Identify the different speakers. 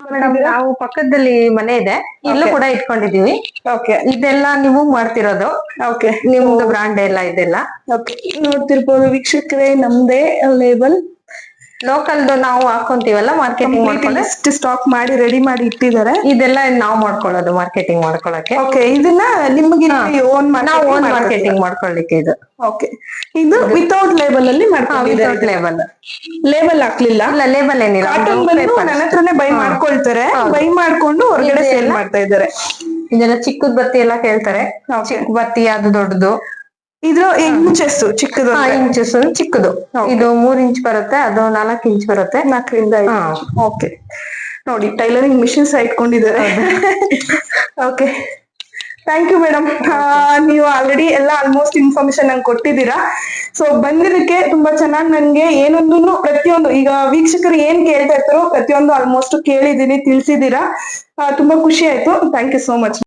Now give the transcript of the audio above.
Speaker 1: Madam ನಾವು ಪಕ್ಕದಲ್ಲಿ ಮನೆ ಇದೆ, ಇಲ್ಲೂ ಕೂಡ ಇಟ್ಕೊಂಡಿದೀವಿ.
Speaker 2: ಓಕೆ
Speaker 1: ಇದೆಲ್ಲ ನೀವು ಮಾಡ್ತಿರೋದು,
Speaker 2: ಓಕೆ
Speaker 1: ನಿಮ್ದು ಬ್ರಾಂಡ್ ಎಲ್ಲ ಇದೆಲ್ಲ
Speaker 2: ಓಕೆ ನೋಡ್ತಿರ್ಬೋದು ವೀಕ್ಷಕರೇ, ನಮ್ದೇ ಲೇಬಲ್
Speaker 1: ಲೋಕಲ್ದು ನಾವು ಹಾಕೊಂತೀವಲ್ಲ ಮಾರ್ಕೆಟಿಂಗ್ ಮಾಡ್ಕೊಂಡು,
Speaker 2: ಲಿಸ್ಟ್ ಸ್ಟಾಕ್ ಮಾಡಿ ರೆಡಿ ಮಾಡಿ ಇಟ್ಟಿದ್ದಾರೆ.
Speaker 1: ಇದೆಲ್ಲ ನಾವು ಮಾಡ್ಕೊಳ್ಳೋದು ಮಾರ್ಕೆಟಿಂಗ್ ಮಾಡ್ಕೊಳಕ್ಕೆ.
Speaker 2: ಓಕೆ ಇದನ್ನ ನಿಮ್ಗೆ ಓನ್
Speaker 1: ನಾವು ಓನ್ ಮಾರ್ಕೆಟಿಂಗ್ ಮಾಡ್ಕೊಳ್ಳಿಕ್ಕೆ ಇದು.
Speaker 2: ಓಕೆ ಇದು ವಿತೌಟ್ ಲೇಬಲ್ ಅಲ್ಲಿ
Speaker 1: ವಿತೌಟ್ ಲೇಬಲ್.
Speaker 2: ಲೇಬಲ್ ಹಾಕ್ಲಿಲ್ಲ,
Speaker 1: ಇಲ್ಲ ಲೇಬಲ್ ಏನಿಲ್ಲ.
Speaker 2: ಕಾಟನ್ ಬಂದು ನನ್ನ ಹತ್ರನೇ ಬೈ ಮಾಡ್ಕೊಳ್ತಾರೆ, ಬೈ ಮಾಡ್ಕೊಂಡು ಹೊರಗಡೆ ಸೇಲ್ ಮಾಡ್ತಾ ಇದ್ದಾರೆ.
Speaker 1: ಇದೆಲ್ಲ ಚಿಕ್ಕದ್ ಬತ್ತಿ ಎಲ್ಲ ಕೇಳ್ತಾರೆ, ಚಿಕ್ಕ ಬತ್ತಿ ಅದು ದೊಡ್ಡದು.
Speaker 2: ಇದು ಇಂಚಸ್ ಚಿಕ್ಕದು,
Speaker 1: ಇಂಚಸ್ ಚಿಕ್ಕದು. ಇದು 3 ಇಂಚ್ ಬರುತ್ತೆ, ಅದು 4 ಇಂಚ್ ಬರುತ್ತೆ.
Speaker 2: 4ರಿಂದ 5. ಓಕೆ ನೋಡಿ ಟೈಲರಿಂಗ್ ಮಿಷಿನ್ಸ್ ಇಟ್ಕೊಂಡಿದ್ದಾರೆ. Okay thank you madam. ನೀವು ಆಲ್ರೆಡಿ ಎಲ್ಲ ಆಲ್ಮೋಸ್ಟ್ ಇನ್ಫಾರ್ಮೇಶನ್ ನಂಗೆ ಕೊಟ್ಟಿದ್ದೀರಾ. ಸೊ ಬಂದಿದ್ದಕ್ಕೆ ತುಂಬಾ ಚೆನ್ನಾಗಿ ನನ್ಗೆ ಏನೊಂದು ಪ್ರತಿಯೊಂದು ಈಗ ವೀಕ್ಷಕರು ಏನ್ ಕೇಳ್ತಾ ಇರ್ತಾರೋ ಪ್ರತಿಯೊಂದು ಆಲ್ಮೋಸ್ಟ್ ಕೇಳಿದೀನಿ, ತಿಳಿಸಿದೀರಾ. ತುಂಬಾ ಖುಷಿ ಆಯ್ತು. Thank you so much.